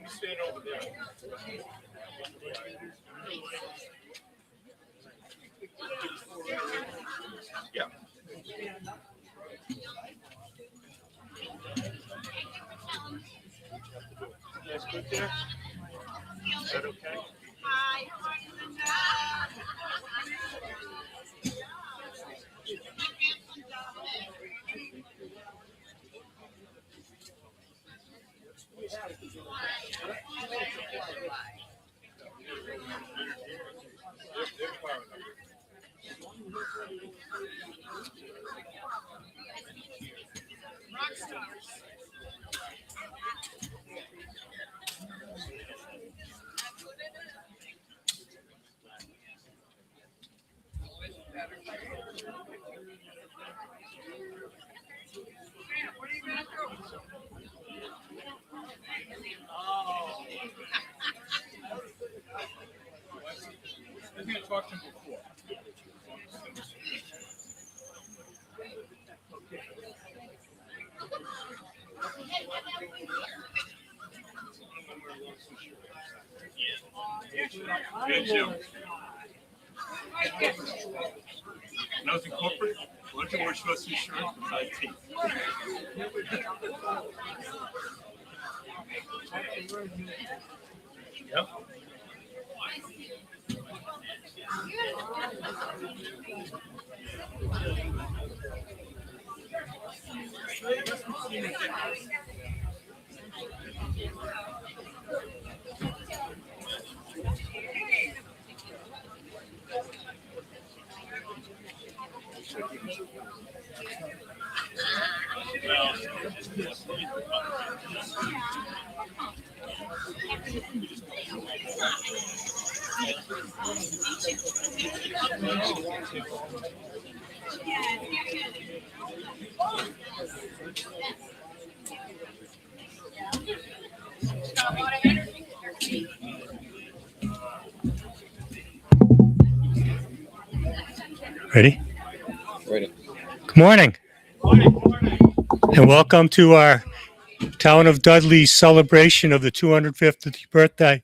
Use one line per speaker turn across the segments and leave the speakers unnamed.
Stand over there. Yeah. That's good there. Is that okay? I think I talked to him before. Yeah, Jim. Nothing corporate. What you weren't supposed to be sure. IT. Yep.
Ready?
Ready.
Good morning. And welcome to our Town of Dudley celebration of the 250th birthday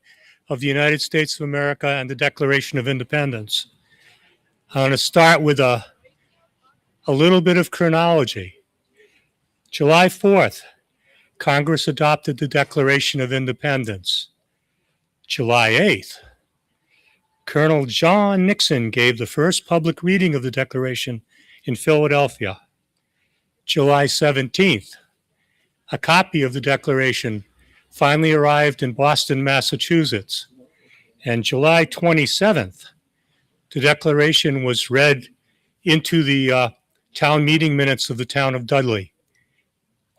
of the United States of America and the Declaration of Independence. I want to start with a little bit of chronology. July 4th, Congress adopted the Declaration of Independence. July 8th, Colonel John Nixon gave the first public reading of the Declaration in Philadelphia. July 17th, a copy of the Declaration finally arrived in Boston, Massachusetts. And July 27th, the Declaration was read into the town meeting minutes of the town of Dudley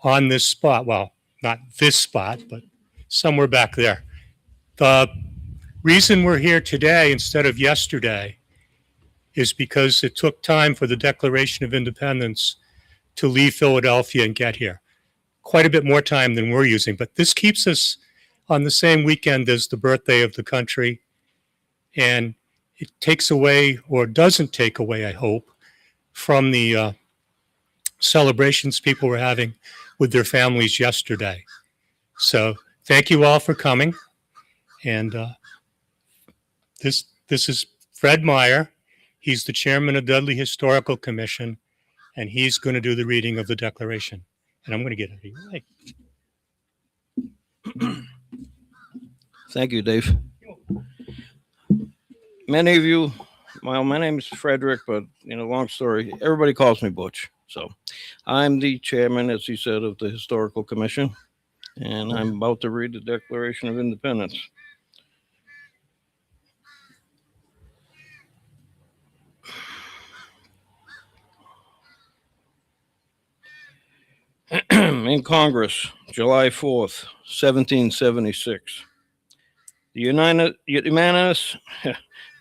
on this spot. Well, not this spot, but somewhere back there. The reason we're here today instead of yesterday is because it took time for the Declaration of Independence to leave Philadelphia and get here. Quite a bit more time than we're using, but this keeps us on the same weekend as the birthday of the country, and it takes away, or doesn't take away, I hope, from the celebrations people were having with their families yesterday. So thank you all for coming, and this is Fred Meyer. He's the chairman of Dudley Historical Commission, and he's going to do the reading of the Declaration. And I'm going to get it of your way.
Thank you, Dave. Many of you, well, my name is Fredrick, but long story, everybody calls me Butch. So I'm the chairman, as he said, of the Historical Commission, and I'm about to read the Declaration of Independence. In Congress, July 4th, 1776. The unanimous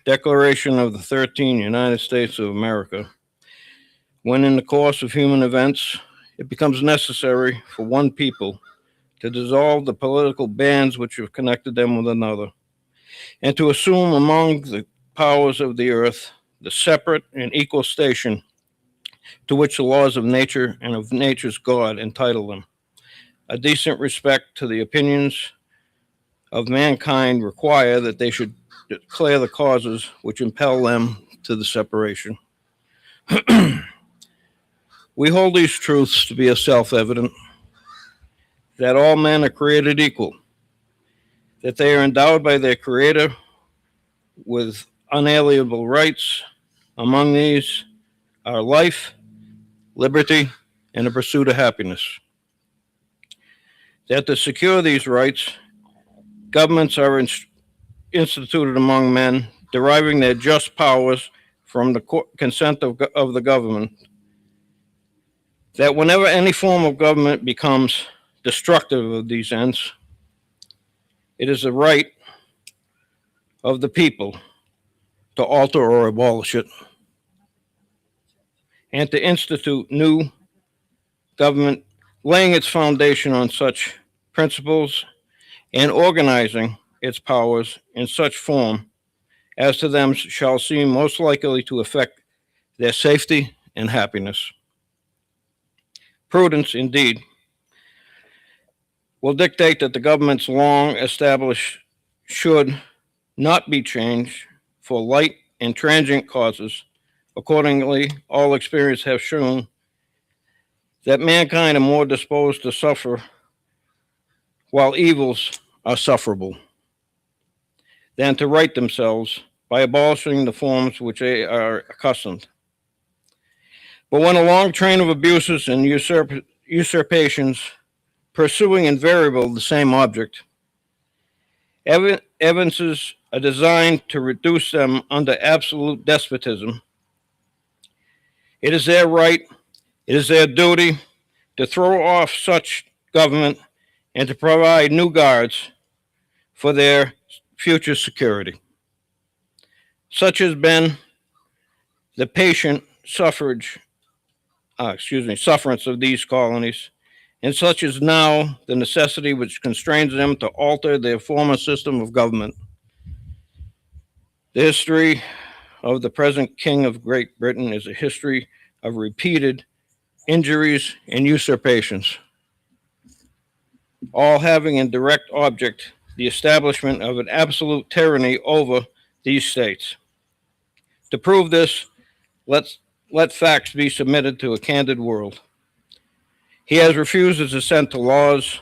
Declaration of the 13 United States of America. When in the course of human events, it becomes necessary for one people to dissolve the political bands which have connected them with another, and to assume among the powers of the earth the separate and equal station to which the laws of nature and of nature's God entitle them. a decent respect to the opinions of mankind require that they should declare the causes which impel them to the separation. We hold these truths to be as self-evident, that all men are created equal, that they are endowed by their Creator with unalienable rights. Among these are life, liberty, and the pursuit of happiness. That to secure these rights, governments are instituted among men, deriving their just powers from the consent of the government. That whenever any form of government becomes destructive of these ends, it is the right of the people to alter or abolish it, and to institute new government, laying its foundation on such principles and organizing its powers in such form as to them shall seem most likely to affect their safety and happiness. Prudence, indeed, will dictate that the government's long established should not be changed for light and transient causes. Accordingly, all experience have shown that mankind are more disposed to suffer while evils are sufferable than to right themselves by abolishing the forms which they are accustomed. But when a long train of abuses and usurpations pursuing invariably the same object evinces a design to reduce them under absolute despotism, it is their right, it is their duty to throw off such government and to provide new guards for their future security. Such has been the patient sufferance of these colonies, and such is now the necessity which constrains them to alter their former system of government. The history of the present King of Great Britain is a history of repeated injuries and usurpations, all having in direct object the establishment of an absolute tyranny over these states. To prove this, let facts be submitted to a candid world. He has refused his assent to laws,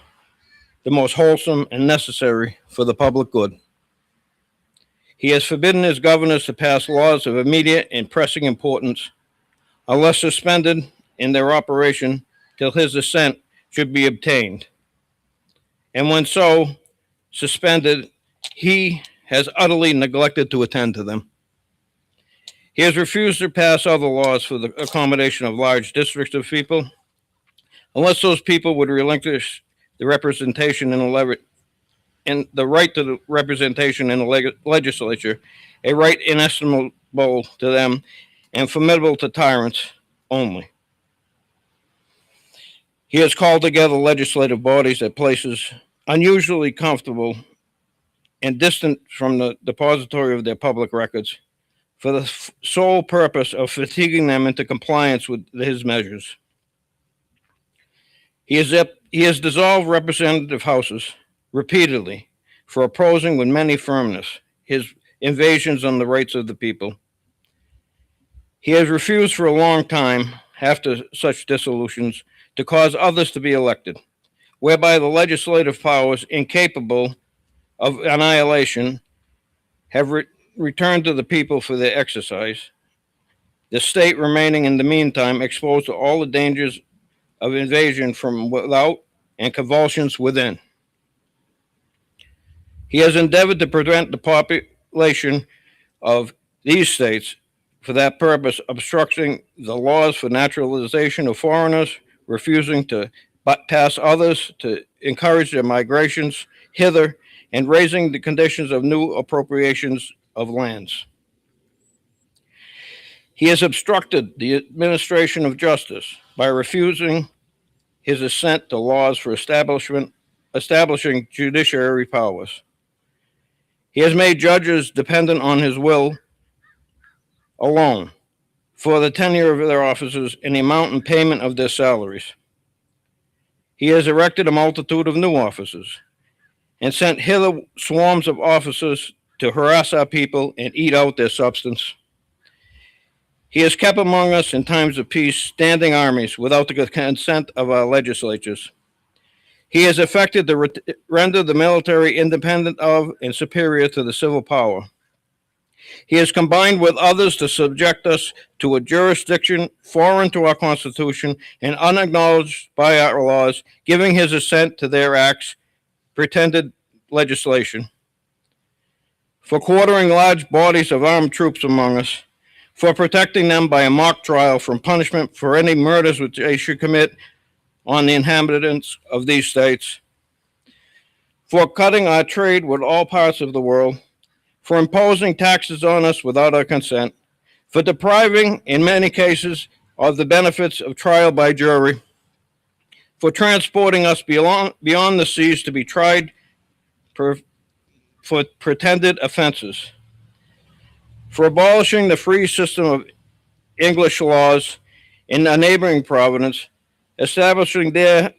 the most wholesome and necessary for the public good. He has forbidden his governors to pass laws of immediate and pressing importance, unless suspended in their operation till his assent should be obtained. And when so suspended, he has utterly neglected to attend to them. He has refused to pass other laws for the accommodation of large districts of people, unless those people would relinquish the representation in the right to the representation in the legislature, a right inestimable to them and formidable to tyrants only. He has called together legislative bodies at places unusually comfortable and distant from the depository of their public records for the sole purpose of fatiguing them into compliance with his measures. He has dissolved representative houses repeatedly for opposing with many firmness his invasions on the rights of the people. He has refused for a long time, after such dissolutions, to cause others to be elected, whereby the legislative powers incapable of annihilation have returned to the people for their exercise, the state remaining in the meantime exposed to all the dangers of invasion from without and convulsions within. He has endeavored to prevent the population of these states for that purpose, obstructing the laws for naturalization of foreigners, refusing to pass others to encourage their migrations hither, and raising the conditions of new appropriations of lands. He has obstructed the administration of justice by refusing his assent to laws for establishing judiciary powers. He has made judges dependent on his will alone for the tenure of their offices and the amount and payment of their salaries. he has erected a multitude of new officers and sent hither swarms of officers to harass our people and eat out their substance. He has kept among us in times of peace standing armies without the consent of our legislatures. He has effected to render the military independent of and superior to the civil power. He has combined with others to subject us to a jurisdiction foreign to our Constitution and unacknowledged by our laws, giving his assent to their acts, pretended legislation, for quartering large bodies of armed troops among us, for protecting them by a mock trial from punishment for any murders which they should commit on the inhabitants of these states, for cutting our trade with all parts of the world, for imposing taxes on us without our consent, for depriving, in many cases, of the benefits of trial by jury, for transporting us beyond the seas to be tried for pretended offenses, for abolishing the free system of English laws in a neighboring province, establishing therein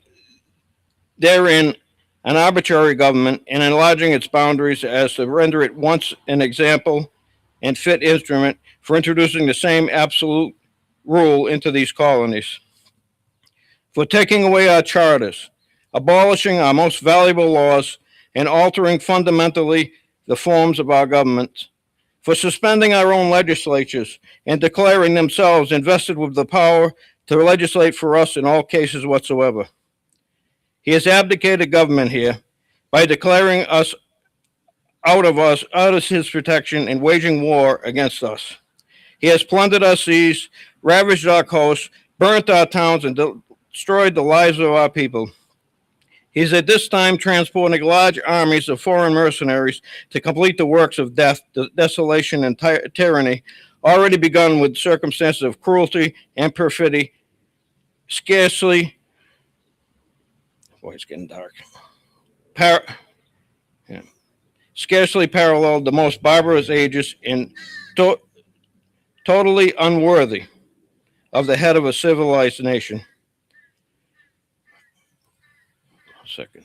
an arbitrary government and enlarging its boundaries as to render it once an example and fit instrument for introducing the same absolute rule into these colonies, for taking away our charters, abolishing our most valuable laws, and altering fundamentally the forms of our government, for suspending our own legislatures and declaring themselves invested with the power to legislate for us in all cases whatsoever. He has abdicated government here by declaring us out of his protection and waging war against us. He has plundered our seas, ravaged our coasts, burnt our towns, and destroyed the lives of our people. He is at this time transporting large armies of foreign mercenaries to complete the works of death, desolation, and tyranny, already begun with circumstances of cruelty and perfidy, scarcely, boy, it's getting dark, scarcely paralleled the most barbarous ages and totally unworthy of the head of a civilized nation. Second.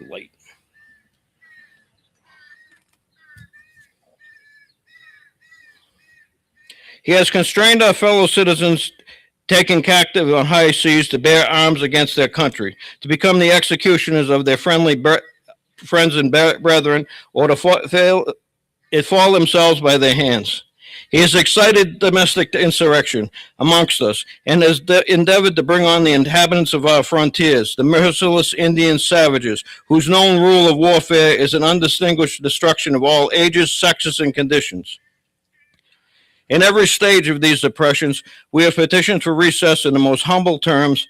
Late. He has constrained our fellow citizens taken captive on high seas to bear arms against their country, to become the executioners of their friendly friends and brethren, or to fall themselves by their hands. He has excited domestic insurrection amongst us and has endeavored to bring on the inhabitants of our frontiers, the merciless Indian savages, whose known rule of warfare is an undistinguished destruction of all ages, sexes, and conditions. In every stage of these oppressions, we have petitioned for recess in the most humble terms.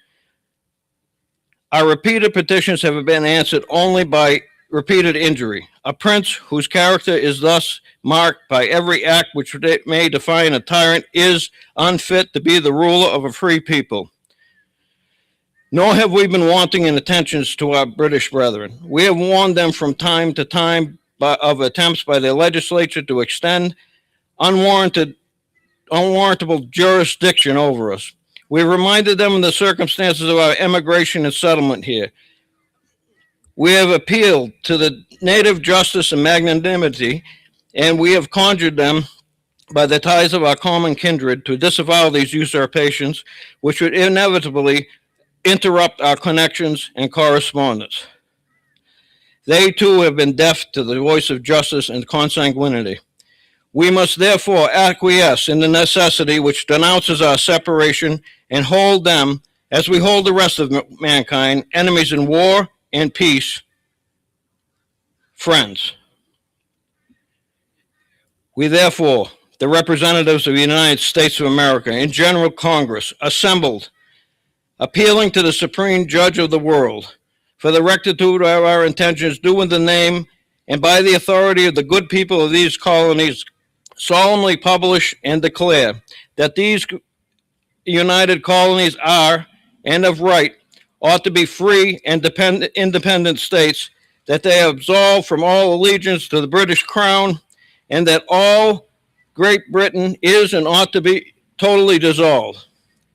Our repeated petitions have been answered only by repeated injury. A prince whose character is thus marked by every act which may define a tyrant is unfit to be the ruler of a free people. Nor have we been wanting in attentions to our British brethren. We have warned them from time to time of attempts by their legislature to extend unwarrantable jurisdiction over us. We reminded them of the circumstances of our emigration and settlement here. We have appealed to the native justice and magnanimity, and we have conjured them by the ties of our common kindred to disavow these usurpations, which would inevitably interrupt our connections and correspondence. They too have been deaf to the voice of justice and consanguinity. We must therefore acquiesce in the necessity which denounces our separation and hold them, as we hold the rest of mankind, enemies in war and peace, friends. We therefore, the representatives of the United States of America in General Congress, assembled, appealing to the Supreme Judge of the world for the rectitude of our intentions, due in the name and by the authority of the good people of these colonies, solemnly publish and declare that these united colonies are, and of right, ought to be free and independent states, that they are absolved from all allegiance to the British Crown, and that all Great Britain is and ought to be totally dissolved,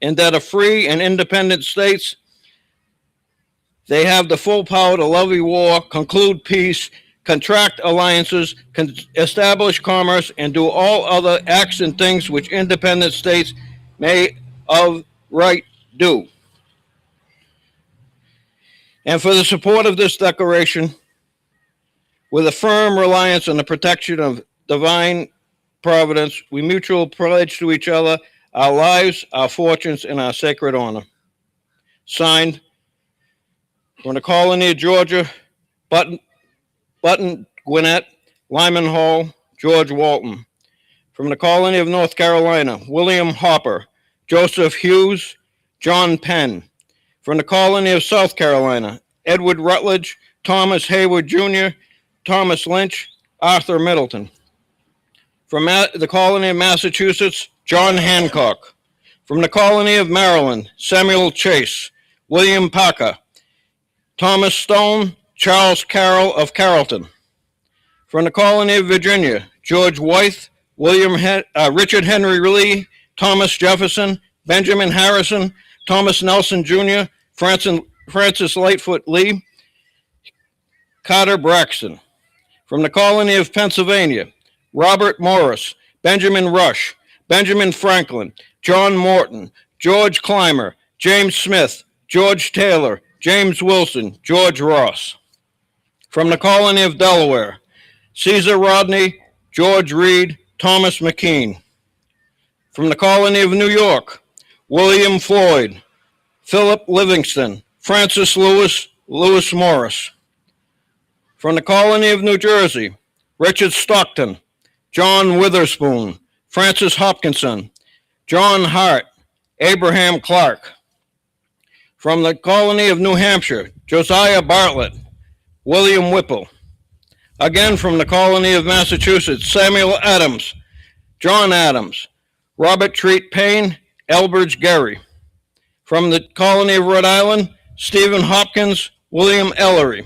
and that a free and independent states, they have the full power to levy war, conclude peace, contract alliances, establish commerce, and do all other acts and things which independent states may of right do. And for the support of this declaration, with a firm reliance on the protection of divine providence, we mutually pledge to each other our lives, our fortunes, and our sacred honor. Signed, from the colony of Georgia, Button Gwinnett, Lyman Hall, George Walton. From the colony of North Carolina, William Hopper, Joseph Hughes, John Penn. From the colony of South Carolina, Edward Rutledge, Thomas Hayward Jr., Thomas Lynch, Arthur Middleton. From the colony of Massachusetts, John Hancock. From the colony of Maryland, Samuel Chase, William Parker, Thomas Stone, Charles Carroll of Carrollton. From the colony of Virginia, George Wythe, Richard Henry Lee, Thomas Jefferson, Benjamin Harrison, Thomas Nelson Jr., Francis Lightfoot Lee, Carter Braxton. From the colony of Pennsylvania, Robert Morris, Benjamin Rush, Benjamin Franklin, John Morton, George Clymer, James Smith, George Taylor, James Wilson, George Ross. From the colony of Delaware, Caesar Rodney, George Reed, Thomas McKean. From the colony of New York, William Floyd, Philip Livingston, Francis Lewis, Lewis Morris. From the colony of New Jersey, Richard Stockton, John Witherspoon, Francis Hopkinson, John Hart, Abraham Clark. From the colony of New Hampshire, Josiah Bartlett, William Whipple. Again from the colony of Massachusetts, Samuel Adams, John Adams, Robert Treat Payne, Elbridge Gerry. From the colony of Rhode Island, Stephen Hopkins, William Ellery.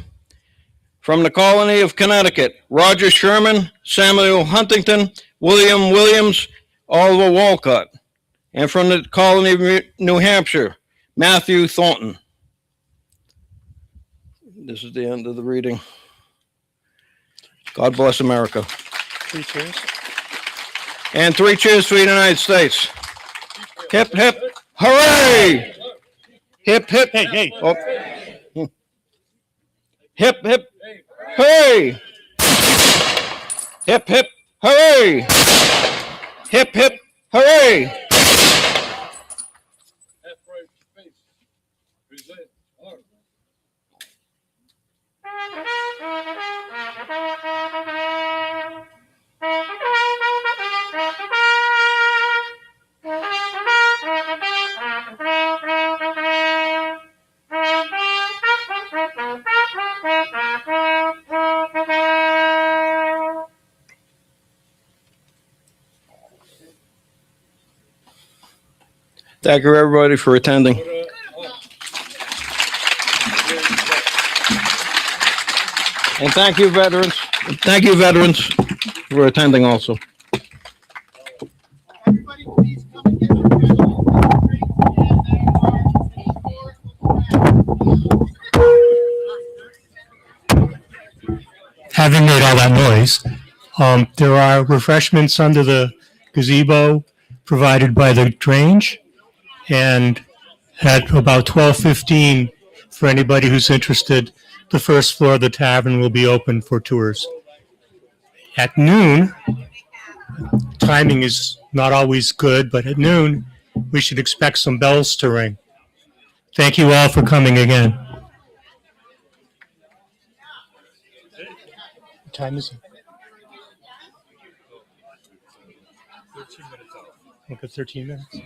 From the colony of Connecticut, Roger Sherman, Samuel Huntington, William Williams, Oliver Walcott. And from the colony of New Hampshire, Matthew Thornton. This is the end of the reading. God bless America.
3 cheers.
And 3 cheers for the United States. Hip, hip, hooray! Hip, hip,
Hey, hey.
oh. Hip, hip, hooray! Hip, hip, hooray! Hip, hip, hooray! Thank you, everybody, for attending. And thank you, veterans. Thank you, veterans, for attending also.
Everybody, please come and get your medal.
Having made all that noise, there are refreshments under the gazebo provided by the Grange, and at about 12:15, for anybody who's interested, the first floor of the tavern will be open for tours. At noon, timing is not always good, but at noon, we should expect some bells to ring. Thank you all for coming again. What time is it?
13 minutes out.
Look at 13 minutes.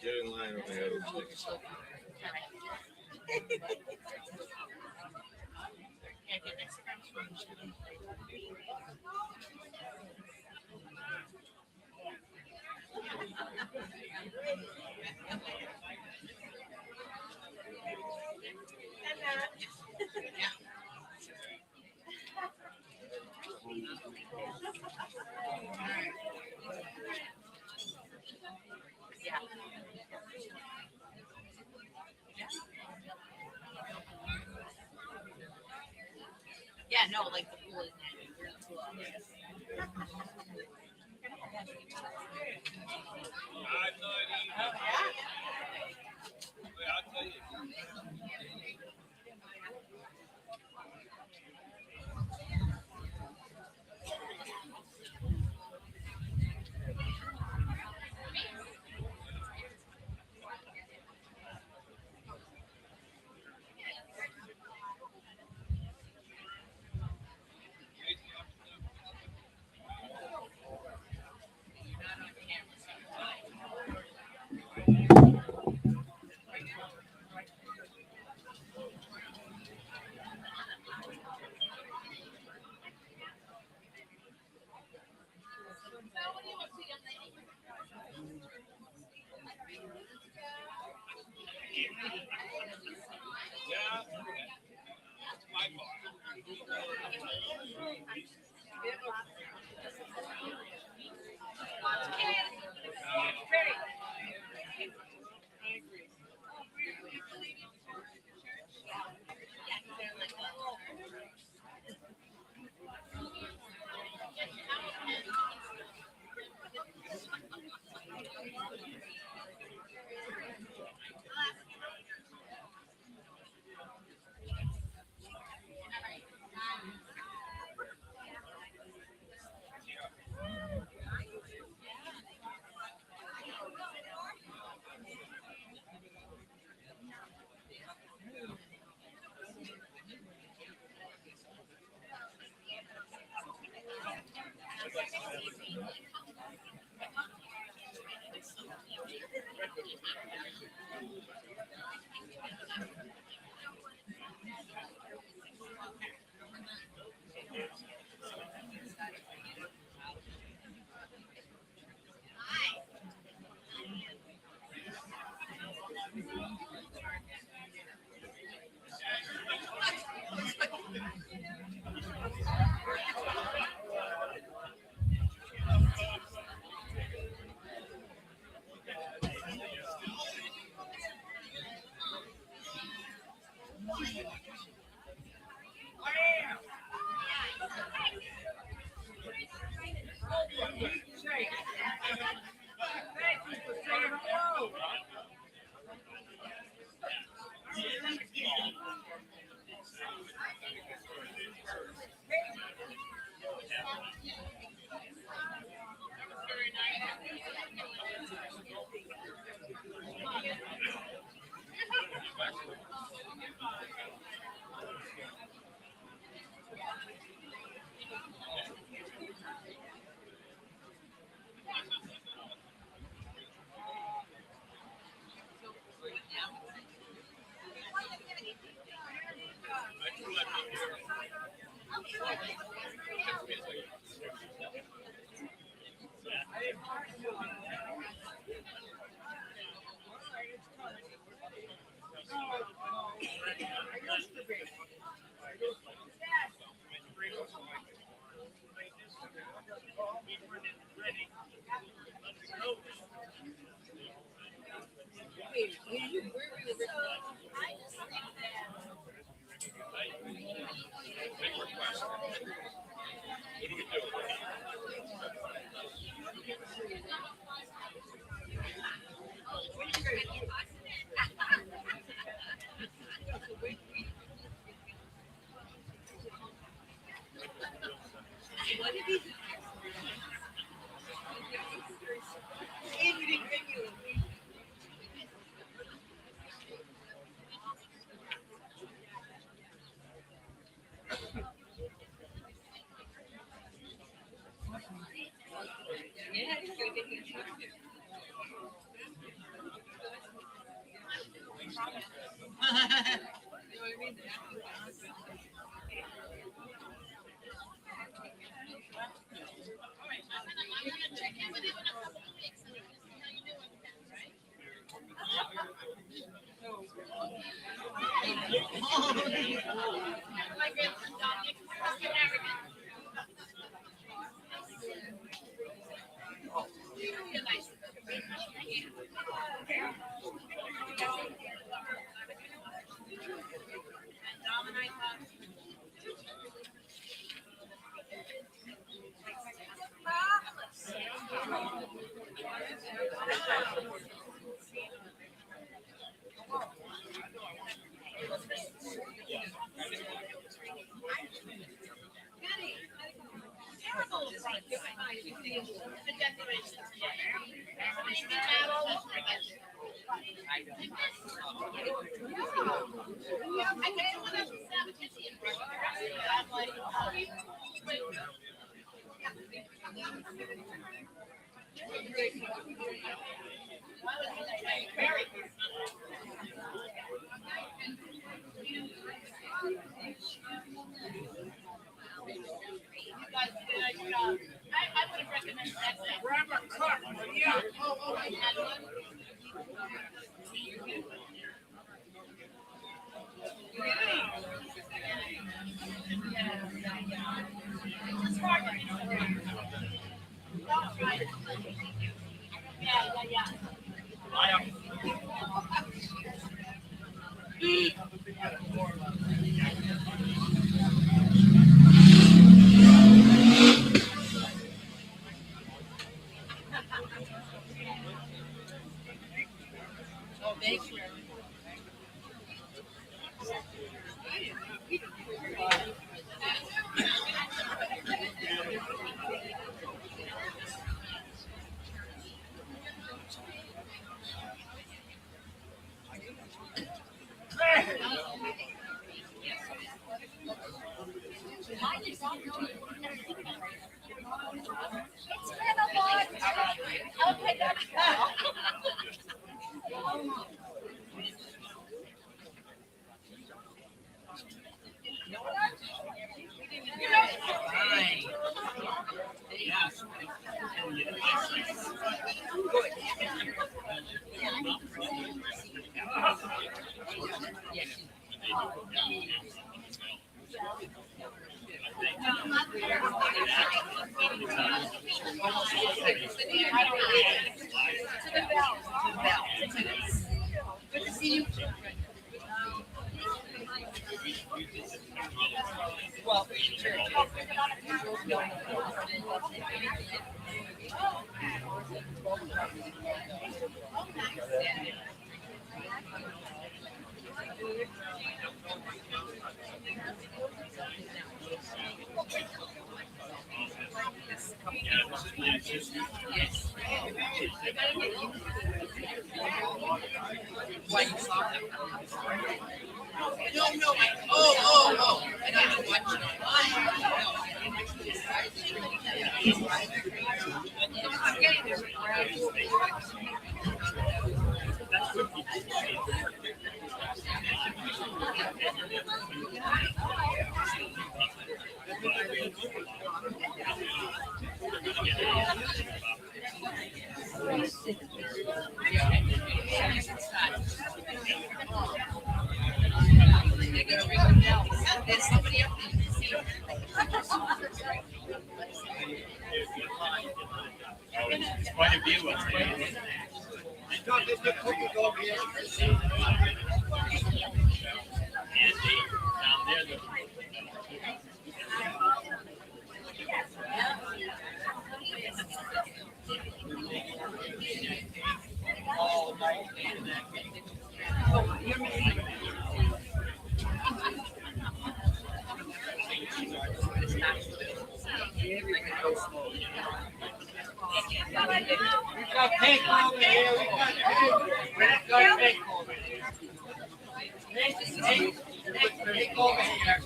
Get in line over there. We'll take a selfie.
Yeah, no, like the pool is
I'll tell you.
Good to see you. Well, sure. Why you saw them? No. Oh. And I was watching I'm getting there. There's somebody up there.
It's quite a view up there.
We've got cake over here. We've got cake over here. Cake over here.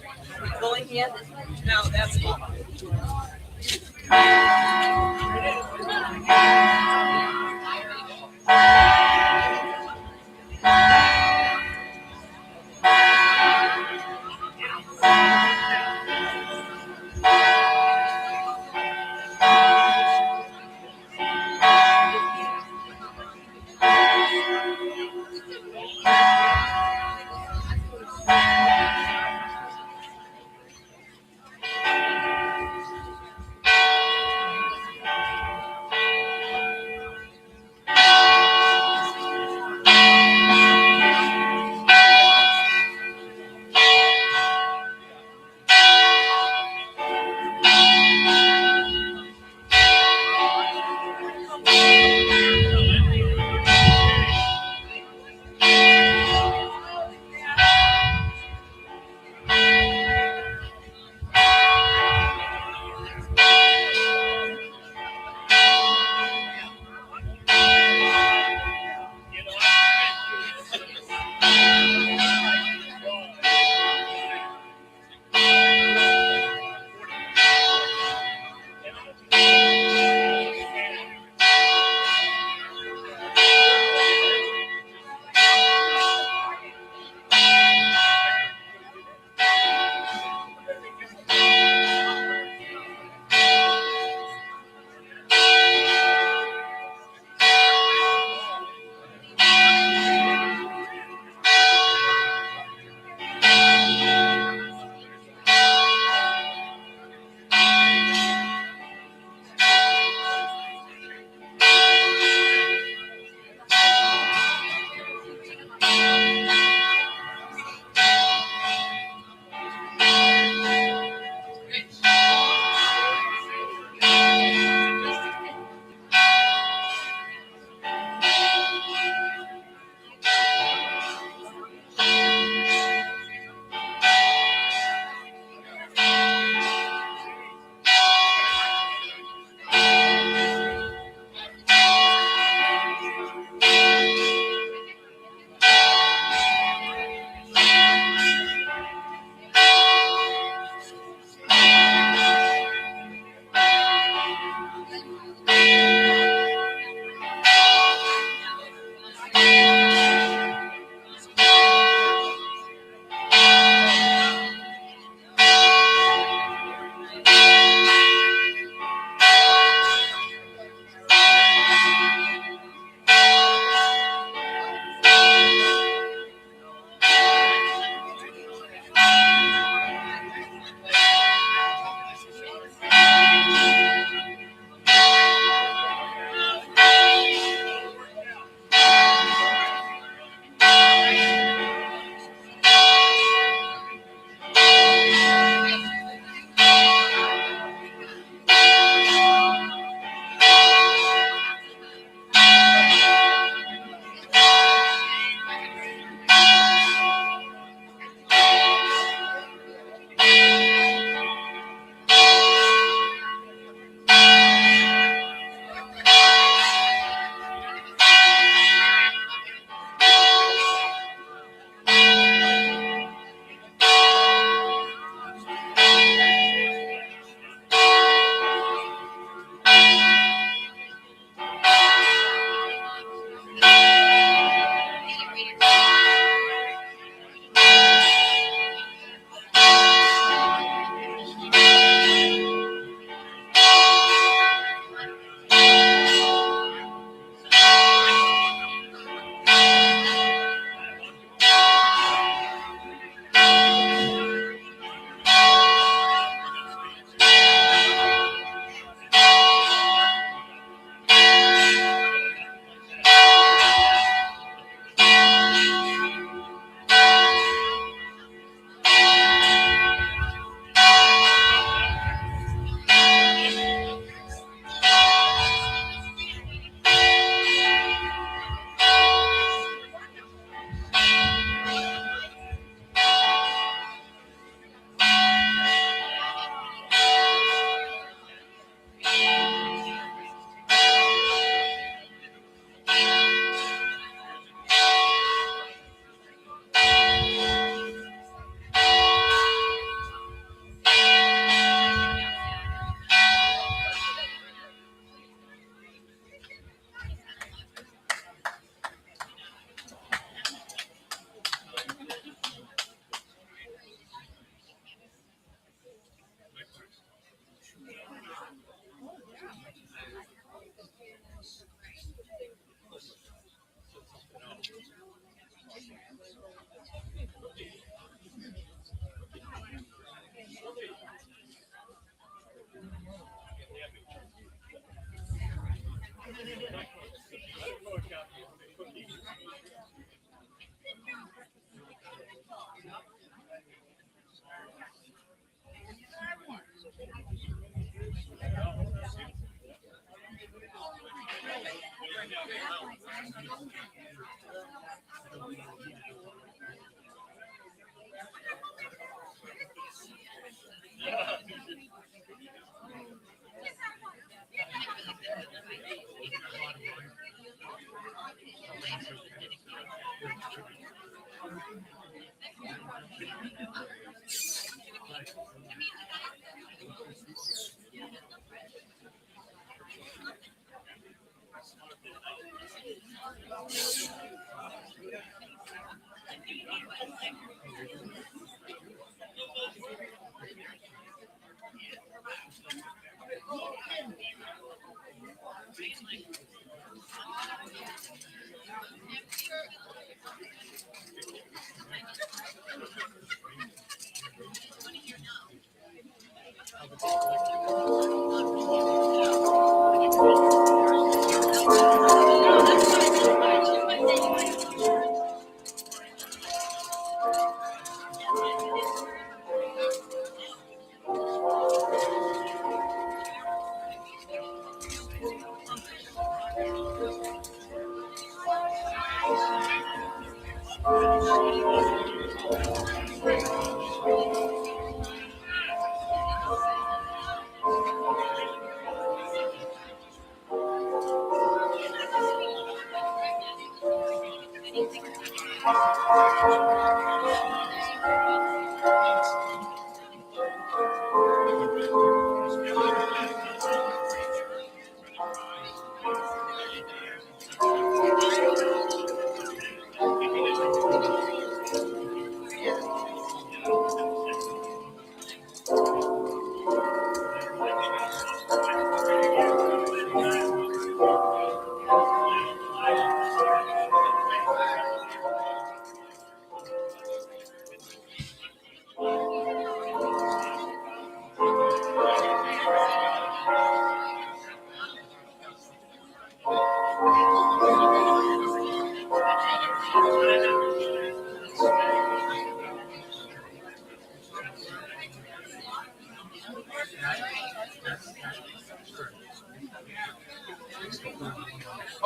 Going here? No, that's not.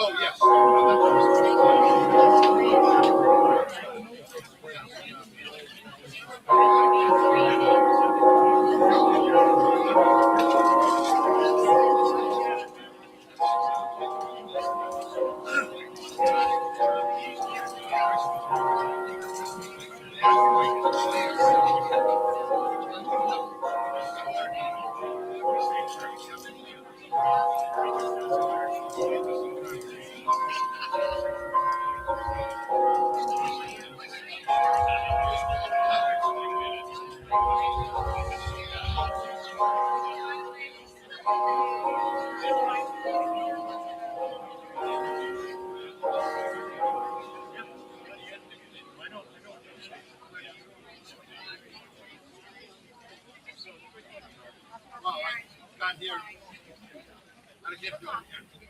Oh, yes. Got here. Gotta get going here.